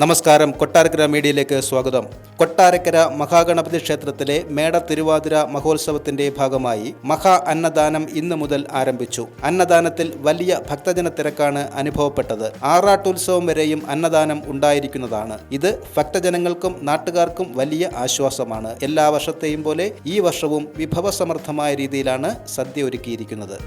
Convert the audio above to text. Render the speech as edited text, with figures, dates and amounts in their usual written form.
നമസ്കാരം, കൊട്ടാരക്കര മീഡിയയിലേക്ക് സ്വാഗതം. കൊട്ടാരക്കര മഹാഗണപതി ക്ഷേത്രത്തിലെ മേട തിരുവാതിര മഹോത്സവത്തിന്റെ ഭാഗമായി മഹാ അന്നദാനം ഇന്നു മുതൽ ആരംഭിച്ചു. അന്നദാനത്തിൽ വലിയ ഭക്തജന തിരക്കാണ് അനുഭവപ്പെട്ടത്. ആറാട്ടുത്സവം വരെയും അന്നദാനം ഉണ്ടായിരിക്കുന്നതാണ്. ഇത് ഭക്തജനങ്ങൾക്കും നാട്ടുകാർക്കും വലിയ ആശ്വാസമാണ്. എല്ലാ വർഷത്തെയും പോലെ ഈ വർഷവും വിഭവസമൃദ്ധമായ രീതിയിലാണ് സദ്യ ഒരുക്കിയിരിക്കുന്നത്.